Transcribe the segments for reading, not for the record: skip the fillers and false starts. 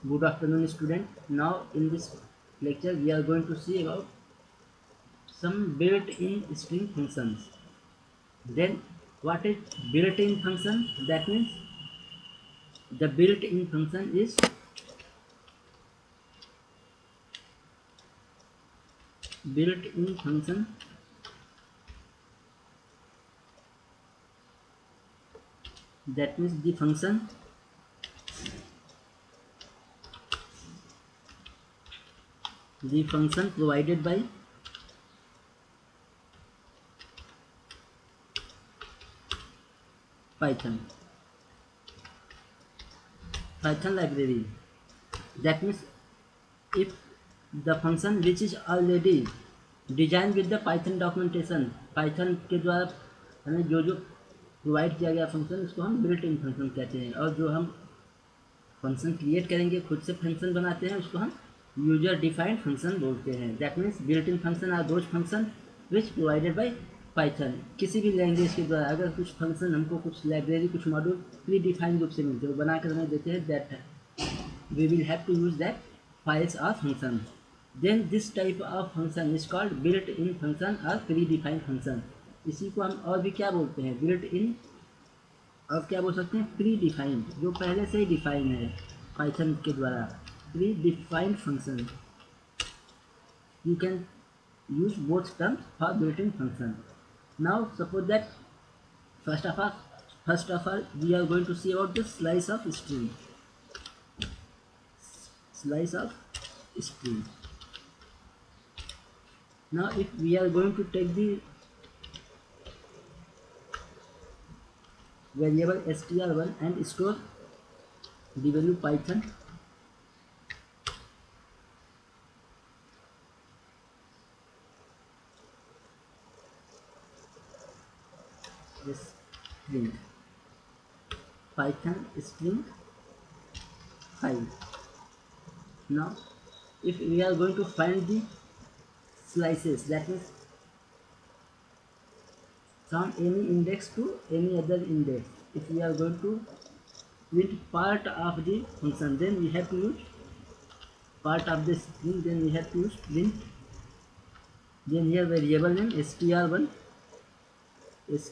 Good afternoon, student. Now, in this lecture, we are going to see about some built-in string functions. Then, what is built-in function? That means the built-in function is built-in function. That means the function provided by Python Python library. That means if the function which is already designed with the Python documentation, Python के द्वारा हमें जो जो provide किया गया function उसको हम built in function कहते हैं, और जो हम फंक्शन क्रिएट करेंगे, खुद से फंक्शन बनाते हैं, उसको हम यूजर डिफाइंड फंक्शन बोलते हैं. That means built in function are those function which provided by Python. किसी भी लैंग्वेज के द्वारा अगर कुछ फंक्शन हमको कुछ लाइब्रेरी कुछ मॉड्यूल प्री डिफाइंड रूप से मिलते हैं, वो बना कर हमें देते हैं, that we will have to use that files or function. Then this type of function is called built-in function or predefined function. इसी को हम और भी क्या बोलते हैं, built in, और क्या बोल सकते हैं, प्री डिफाइंड, जो पहले से ही डिफाइन है पाइथन के द्वारा. Pre defined function, you can use both terms for built-in function. Now suppose that first of all we are going to see about the slice of string. Now if we are going to take the variable str1 and store the value python string python string 5. Now if we are going to find the slices, that means from any index to any other index, if we are going to print part of the function, then we have to use part of the string, then we have to use print. Then here variable name str1 is,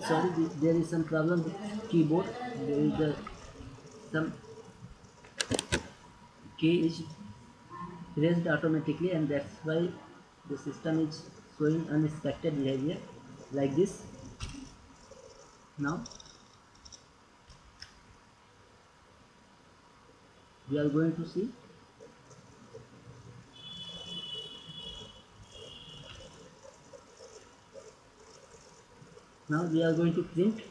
sorry, there is some problem with keyboard. There is some key is pressed automatically, and that's why the system is showing unexpected behavior like this. Now we are going to see now we are going to print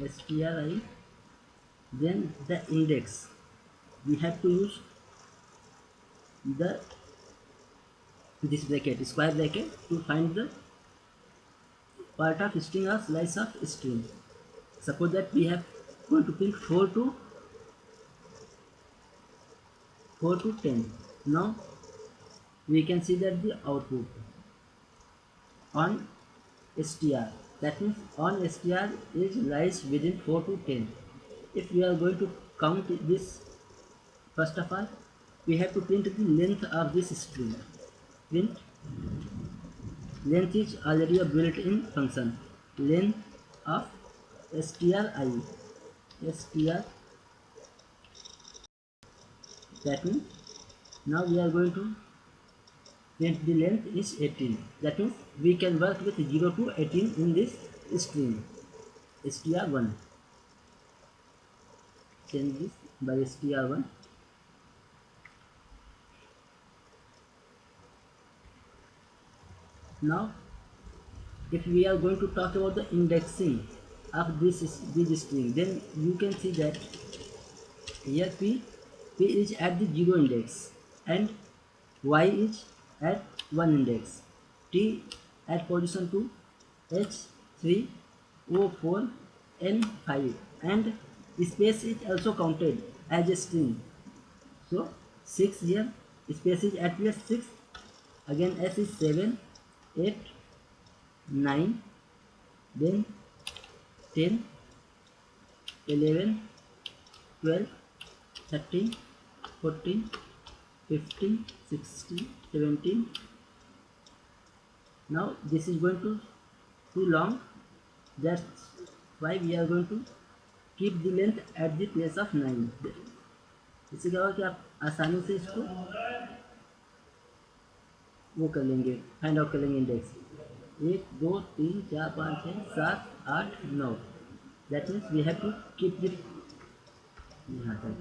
stri, then the index. We have to use the this bracket, square bracket, to find the part of string or slice of string. Suppose that we have going to print 4 to 10. Now we can see that the output on str, that means on str is lies within 4 to 10. If we are going to count this, first of all we have to print the length of this string. Print length is already a built-in function. Length of str, that means now we are going to print the length is 18. That means we can work with 0 to 18 in this string str1. Change this by str1. Now if we are going to talk about the indexing of this string, then you can see that here p is at the 0 index and y is at 1 index, t at position 2, h3, o4, n5, and space is also counted as a string. So 6 here, space is at place 6, again S is 7, 8, 9, then 10, 11, 12, 13, 14, 15, 16, 17. Now this is going to too long, that's why we are going to keep the length at the place of 9. इससे क्या होगा कि आप आसानी से इसको वो कर लेंगे, फाइंड आउट कर लेंगे index 1 2 3 4 5 6 7 8 9. That means we have to keep this यहाँ तक.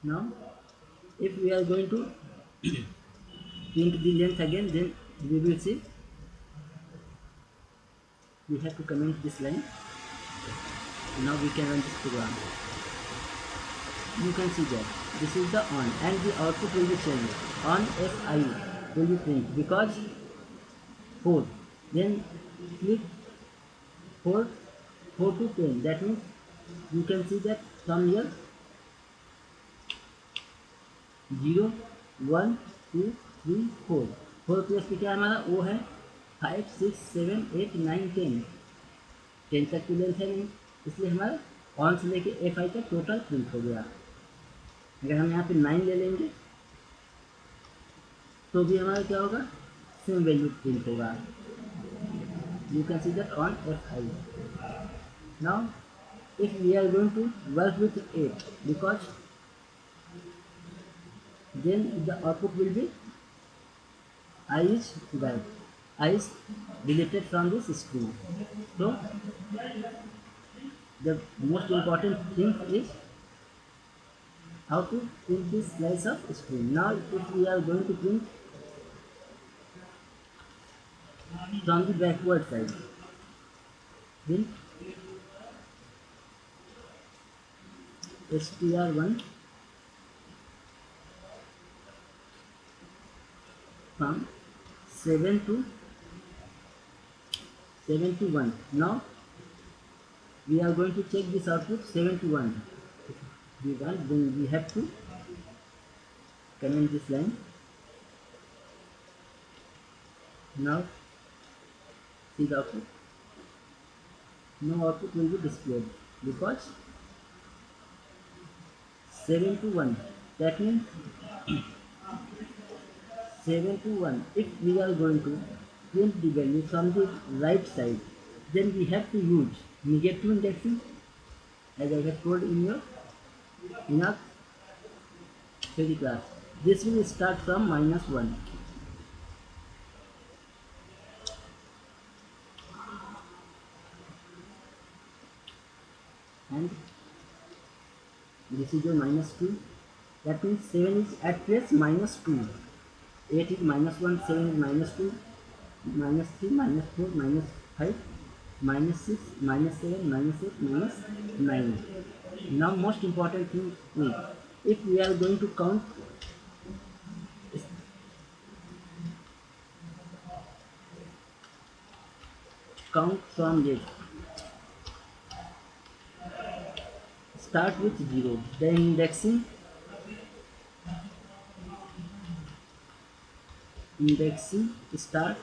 Now if we are going to print the length again, then we will see we have to comment this line. Now we can run this program. You can see that this is the on and the output will be changed on fi will be print because 4, then click 4 to 10. That means you can see that from here 0 1 2 3 4 4 plus पे क्या हमारा वो है 5 6 7 8 9 10. 10 तक की length है नहीं, इसलिए हमारा ऑन से लेके एफ आई तक टोटल प्रिंट हो गया. अगर हम यहाँ पे 9 ले लेंगे तो भी हमारा क्या होगा, सेम वैल्यू प्रिंट होगा. You can see that on F I. Now if we are going to work with 8 because then the output will be I is gaib, I is deleted from this string. So the most important thing is how to print this slice of string. Now if we are going to print from the backward side, then str1 from 7 to 1. Now we are going to check this output 7 to 1. If we want, then we have to comment this line. Now see the output. No output will be displayed because 7 to 1. That means 7 to 1. If we are going to print the value from the right side, then we have to use negative indexing, as I have told in our theory class. This will start from -1. And this is your -2. That means 7 is at place -2. 8 is -1, 7 is -2, -3, -4, -5, -6, -7, -8, -9. Now most important thing is if we are going to count from this, start with 0, then indexing start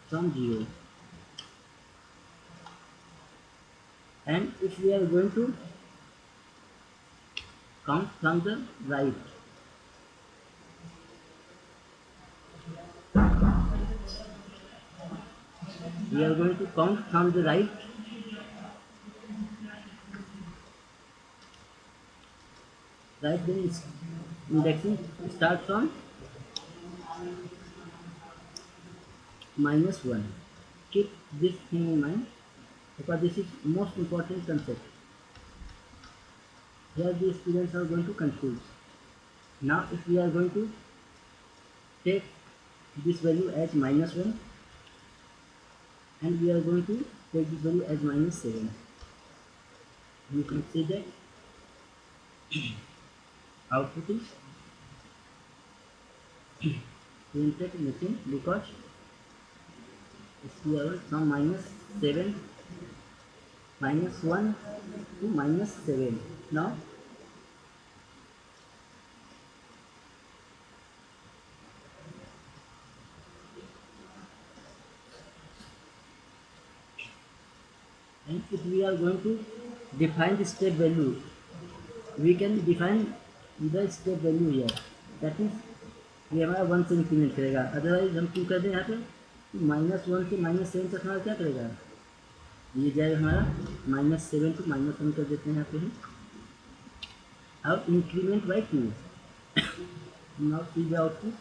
from 0. And if we are going to count from the right, we are going to count from the right, then indexing start from -1. Keep this thing in mind because this is most important concept. Here the students are going to confuse. Now if we are going to take this value as -1 and we are going to take this value as -7, you can see that output is printed missing because we are from -7 -1 to -7. Now And if we are going to define the step value, we can define the step value here. That means ये हमारा one से increment करेगा, otherwise हम क्यों कर दें यहाँ पे -1 से -7 तक हमारा क्या करेगा, ये जाएगा हमारा -7 टू -1 कर देते हैं यहाँ पे हम। अब increment by 2, now see the output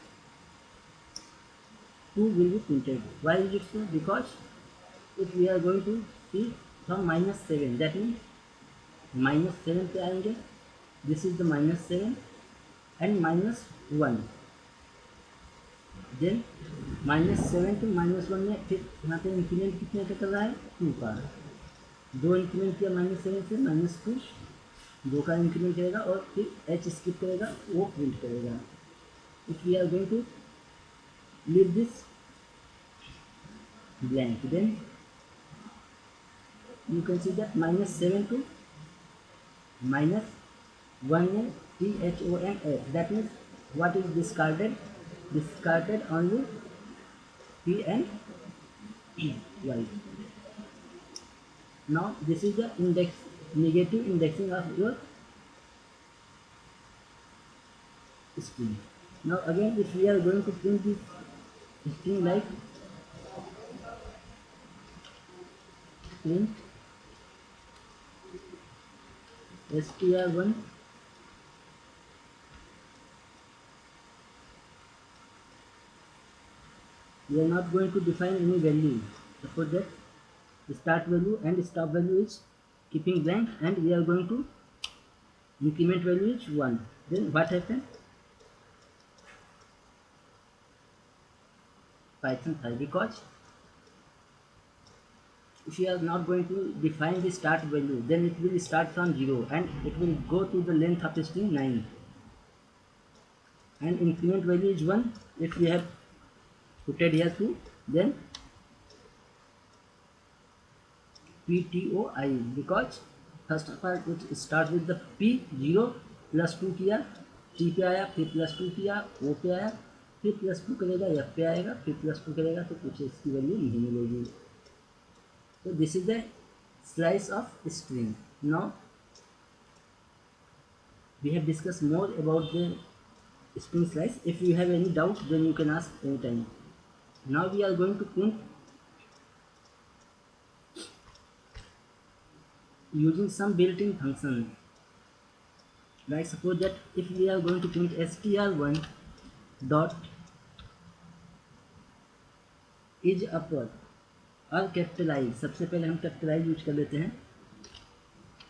2 will be printed. Why is it so? Because if we are going to see from -7, that means -7 पे आएंगे, this is the -7 and -1, then -7 to -1 में फिर यहाँ पे इंक्रीमेंट कितने का कर रहा है, 2 का, 2 इंक्रीमेंट किया -7 से -2, 2 का इंक्रीमेंट करेगा और फिर एच स्किप करेगा, वो प्रिंट करेगा। If we are going to leave this blank, then you can see that -7 to -1 में THONF, that means what is discarded, discarded only P and Y. Now this is the index, negative indexing of your string. Now again if we are going to print this string like print str1 we are not going to define any value. Suppose that the start value and stop value is keeping blank and we are going to increment value is 1. Then what happens? Python 5, because if you are not going to define the start value, then it will start from 0 and it will go to the length of the string 9, and increment value is 1. If we have put it here 2, then PTOI, because first of all it starts with the P, 0 +2 किया, T पे आया, फिर +2 किया, O पे आया, फिर +2 करेगा, F पे आएगा, फिर +2 करेगा, तो कुछ इसकी वैल्यू नहीं मिलेगी। So this is the slice of string. Now we have discussed more about the string slice. If you have any doubt, then you can ask anytime. Now we are going to print using some built-in function. Like suppose that if we are going to print str1 dot is upper और capitalise, सबसे पहले हम capitalise use कर लेते हैं,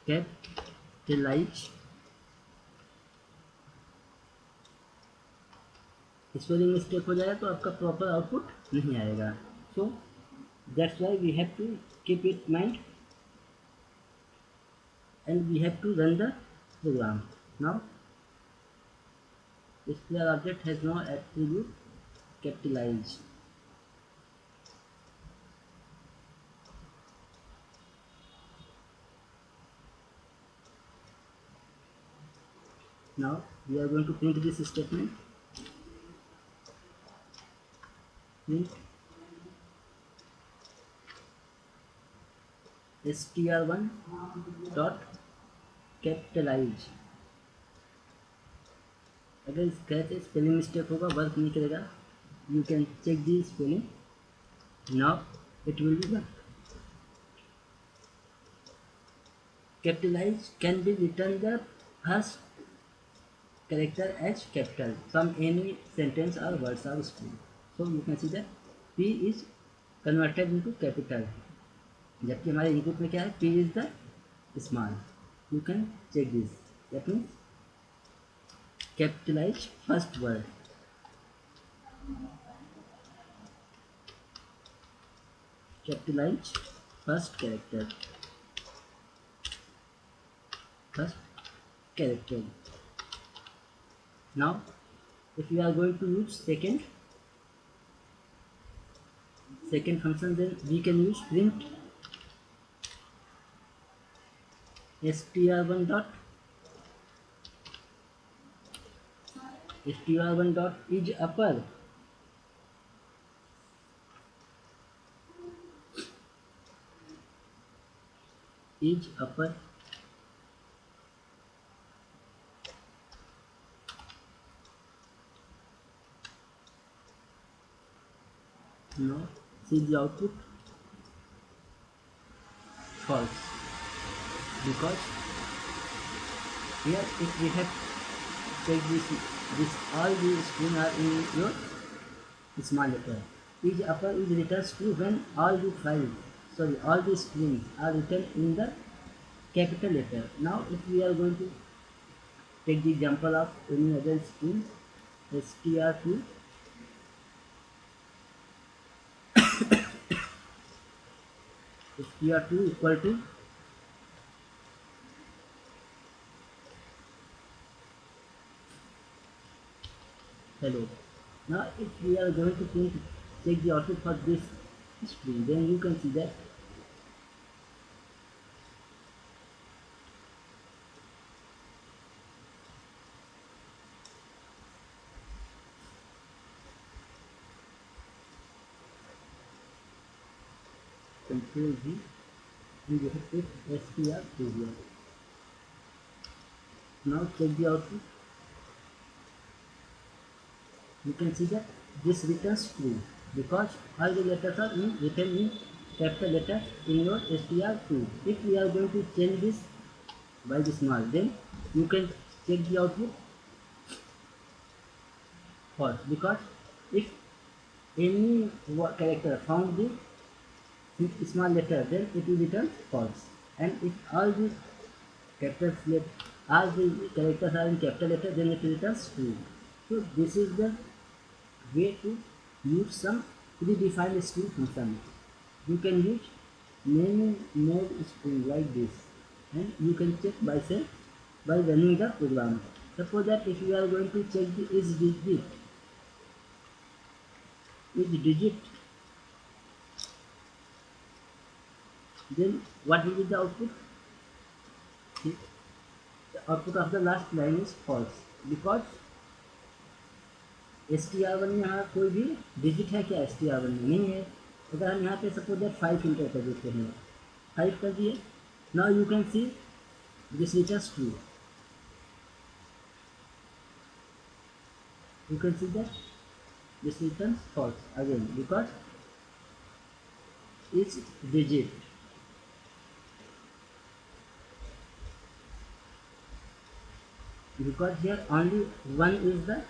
capitalise, spelling mistake हो जाएगा तो आपका प्रॉपर आउटपुट नहीं आएगा। So that's why we have to keep it mind and we have to run the program. Now display object has no attribute capitalize. Now we are going to print this statement, print str1 dot capitalize। अगर इस कहते spelling mistake होगा, work नहीं करेगा, you can check the spelling, now it will be work. Capitalize can be written the first character as capital from any sentence or words or string. So you can see that P is converted into capital, जबकि हमारे input में क्या है, P is the small. You can check this. That means capitalize first word, capitalize first character, first character. Now if we are going to use second function, then we can use print str1 dot is upper is upper. Now see the output false, because here if we have take this all these string are in your small letter. Each upper is returns true when all the files, sorry, all the strings are written in the capital letter. Now if we are going to take the example of any other string, str2, str2 equal to hello. Now if we are going to take the output for this string, then you can see that control V, and you have put str2 here. Now check the output. You can see that this returns true because all the letters are written in capital letters in your str2. If we are going to change this by the small, then you can check the output false, because if any character found the small letter, then it will return false. And if all the all the characters are in capital letter, then it returns true. So this is the way to use some predefined string function. You can use many more strings like this, and you can check by say by running the program. Suppose that if you are going to check the each digit, then what will be the output? The output of the last line is false, because str1 में यहाँ कोई भी digit है क्या? str1 में नहीं है. अगर हम यहाँ पे सपोज दैट 5 इंटर कर देते हैं, 5 कर दिए. Now you can see this returns true. You can see that this returns false again, because each digit because here only one is the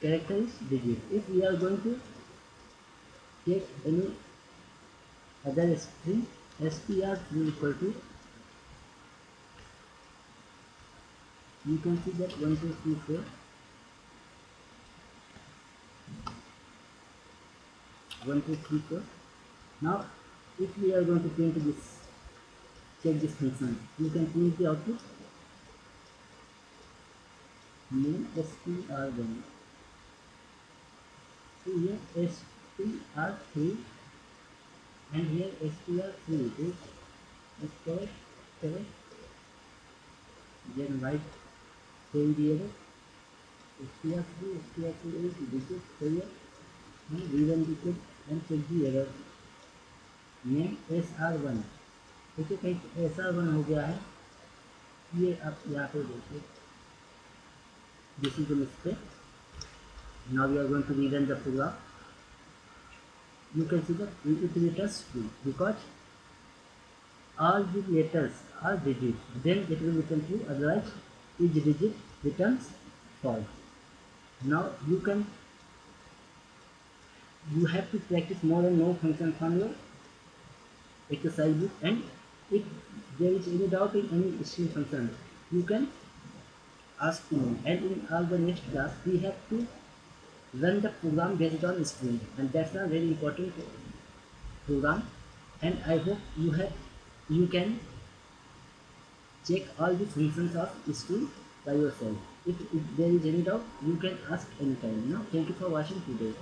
character is digit. If we are going to take any other string, str3 equal to, you can see that 1 2 3 4, 1 2 3 4. Now if we are going to print this, check this function, you can print the output name str1. So here str3 and here str3 is correct. Then write same the error. str3 is digit here, and rerun the code and check the error. Name sr1. देखिए कहीं sr1 हो गया है, ये आप यहाँ पे देखिए. This is the mistake. Now we are going to rerun the program. You can see that it returns true because all the letters are digits. Then it will return true. Otherwise, each digit returns false. Now you have to practice more and more functions on your exercise book. And if there is any doubt in any string function, you can ask me. And in all the next class, we have to run the program based on string, and that's a very important program. And I hope you can check all the functions of string by yourself. If there is any doubt, you can ask anytime. Now thank you for watching today.